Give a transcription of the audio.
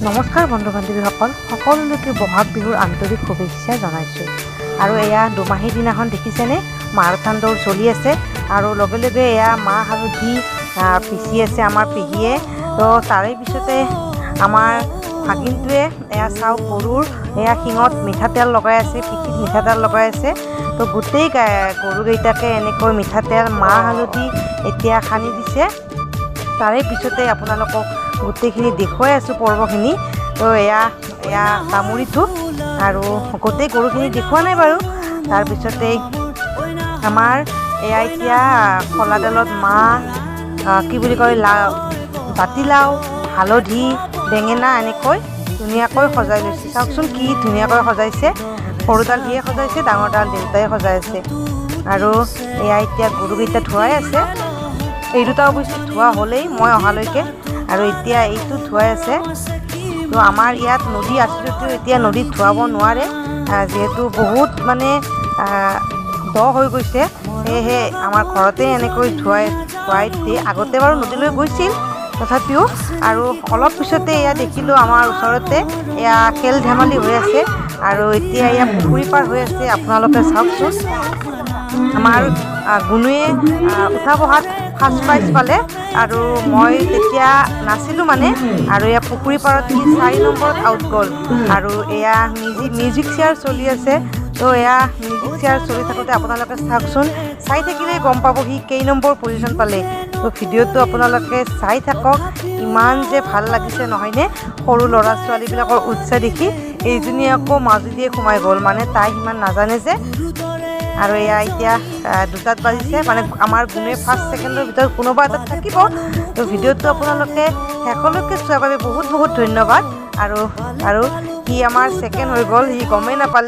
নমস্কাৰ বন্ধু বান্ধৱীসকল, সকলোকে বহাগ বিহুৰ আন্তৰিক শুভেচ্ছা জনাইছোঁ। আৰু এয়া দুমাহীৰ দিনাখন দেখিছেনে, মাৰাথান দৌৰ চলি আছে আৰু লগে লগে এয়া মাহ হালধি পিচি আছে আমাৰ পেহীয়ে। তো তাৰে পিছতে আমাৰ ভাগিনটোৱে এয়া চাওক গৰুৰ এয়া শিঙত মিঠাতেল লগাই আছে, পিঠিত মিঠাতেল লগাই আছে। তো গোটেই গৰুকেইটাকে এনেকৈ মিঠাতেল মাহ হালধি এতিয়া সানি দিছে। তাৰে পিছতে আপোনালোকক গোটেইখিনি দেখুৱাই আছোঁ পৰ্বখিনি। তো এয়া তামুৰিটো আৰু গোটেই গৰুখিনি দেখুওৱা নাই বাৰু। তাৰপিছতেই আমাৰ এয়া এতিয়া খলাডালত মাহ কি বুলি কয় জাতিলাও হালধি বেঙেনা এনেকৈ ধুনীয়াকৈ সজাই লৈছে। চাওকচোন কি ধুনীয়াকৈ সজাইছে। সৰুডাল সিয়ে সজাইছে, ডাঙৰডাল দেউতাই সজাই আছে। আৰু এয়া এতিয়া গৰুকেইটা ধুৱাই আছে। এই দুটা অৱশ্যে ধোৱা হ'লেই মই অহালৈকে, আৰু এতিয়া এইটো ধুৱাই আছে। তো আমাৰ ইয়াত নদী আছে যদিও এতিয়া নদীত ধুৱাব নোৱাৰে, যিহেতু বহুত মানে দ হৈ গৈছে। সেয়েহে আমাৰ ঘৰতে এনেকৈ ধুৱাই দিয়ে। আগতে বাৰু নদীলৈ গৈছিল তথাপিও। আৰু অলপ পিছতে এয়া দেখিলোঁ আমাৰ ওচৰতে এয়া খেল ধেমালি হৈ আছে। আৰু এতিয়া এয়া পুখুৰী পাৰ হৈ আছে, আপোনালোকে চাওকচোন। আমাৰ গুণুৱে উঠা বহাত ফাৰ্ষ্ট প্ৰাইজ পালে, আৰু মই তেতিয়া নাছিলোঁ মানে। আৰু এয়া পুখুৰী পাৰত সি 4 নম্বৰত আউট গ'ল। আৰু এয়া মিউজিক চেয়াৰ চলি আছে। তো এয়া মিউজিক চেয়াৰ চলি থাকোঁতে আপোনালোকে চাওকচোন, চাই থাকিলেই গম পাব সি কেই নম্বৰ পজিশ্যন পালে। তো ভিডিঅ'টো আপোনালোকে চাই থাকক, ইমান যে ভাল লাগিছে নহয়নে। সৰু ল'ৰা ছোৱালীবিলাকৰ উৎসাহ দেখি এইজনী আকৌ মাজুলীয়ে সোমাই গ'ল, মানে তাই সিমান নাজানে যে। আৰু এয়া এতিয়া 2টাত বাজিছে, মানে আমাৰ গুণে ফাৰ্ষ্ট ছেকেণ্ডৰ ভিতৰত কোনোবা এটাত থাকিব। তো ভিডিঅ'টো আপোনালোকে শেষলৈকে চোৱাৰ বাবে বহুত বহুত ধন্যবাদ। আৰু সি আমাৰ ছেকেণ্ড হৈ গ'ল, সি গমেই নাপালে।